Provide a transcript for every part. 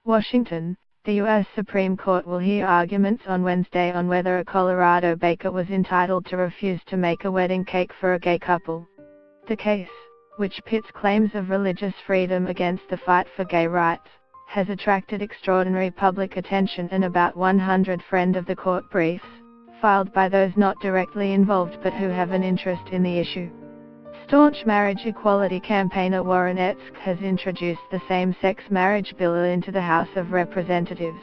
Washington, the U.S. Supreme Court will hear arguments on Wednesday on whether a Colorado baker was entitled to refuse to make a wedding cake for a gay couple. The case, which pits claims of religious freedom against the fight for gay rights, has attracted extraordinary public attention and about 100 friend of the court briefs, filed by those not directly involved but who have an interest in the issue. Staunch marriage equality campaigner Warren Etzk has introduced the same-sex marriage bill into the House of Representatives.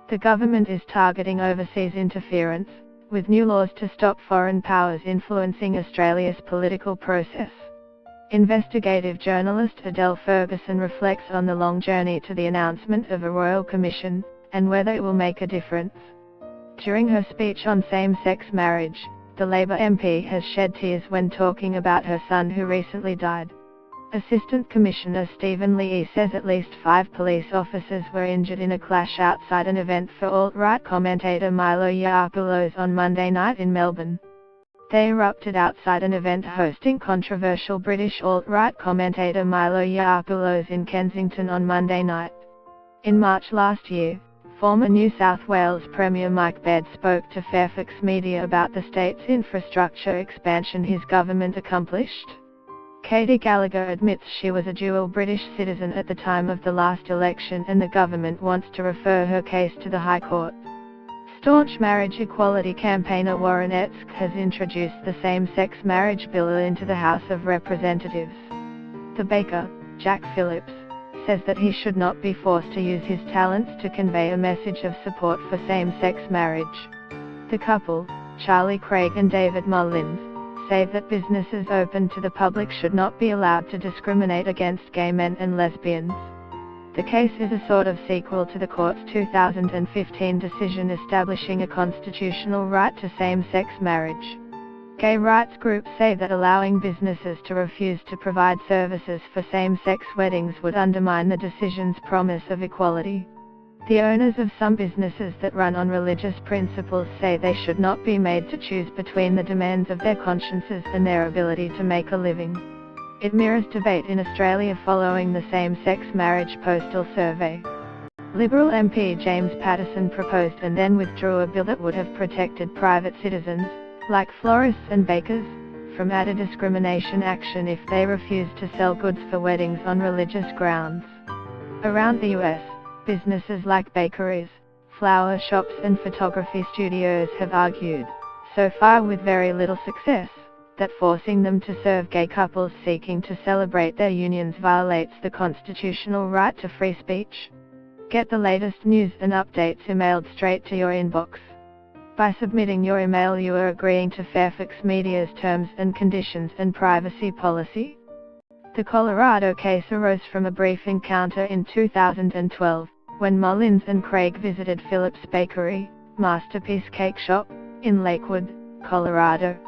The government is targeting overseas interference, with new laws to stop foreign powers influencing Australia's political process. Investigative journalist Adele Ferguson reflects on the long journey to the announcement of a royal commission, and whether it will make a difference. During her speech on same-sex marriage, the Labour MP has shed tears when talking about her son who recently died. Assistant Commissioner Stephen Lee says at least 5 police officers were injured in a clash outside an event for alt-right commentator Milo Yiannopoulos on Monday night in Melbourne. They erupted outside an event hosting controversial British alt-right commentator Milo Yiannopoulos in Kensington on Monday night. In March last year, former New South Wales Premier Mike Baird spoke to Fairfax Media about the state's infrastructure expansion his government accomplished. Katie Gallagher admits she was a dual British citizen at the time of the last election and the government wants to refer her case to the High Court. Staunch marriage equality campaigner Warren Etzk has introduced the same-sex marriage bill into the House of Representatives. The baker, Jack Phillips, says that he should not be forced to use his talents to convey a message of support for same-sex marriage. The couple, Charlie Craig and David Mullins, say that businesses open to the public should not be allowed to discriminate against gay men and lesbians. The case is a sort of sequel to the court's 2015 decision establishing a constitutional right to same-sex marriage. Gay rights groups say that allowing businesses to refuse to provide services for same-sex weddings would undermine the decision's promise of equality. The owners of some businesses that run on religious principles say they should not be made to choose between the demands of their consciences and their ability to make a living. It mirrors debate in Australia following the same-sex marriage postal survey. Liberal MP James Paterson proposed and then withdrew a bill that would have protected private citizens, like florists and bakers, from added discrimination action if they refused to sell goods for weddings on religious grounds. Around the US, businesses like bakeries, flower shops and photography studios have argued, so far with very little success, that forcing them to serve gay couples seeking to celebrate their unions violates the constitutional right to free speech. Get the latest news and updates emailed straight to your inbox. By submitting your email you are agreeing to Fairfax Media's terms and conditions and privacy policy. The Colorado case arose from a brief encounter in 2012, when Mullins and Craig visited Phillips Bakery, Masterpiece Cake Shop, in Lakewood, Colorado.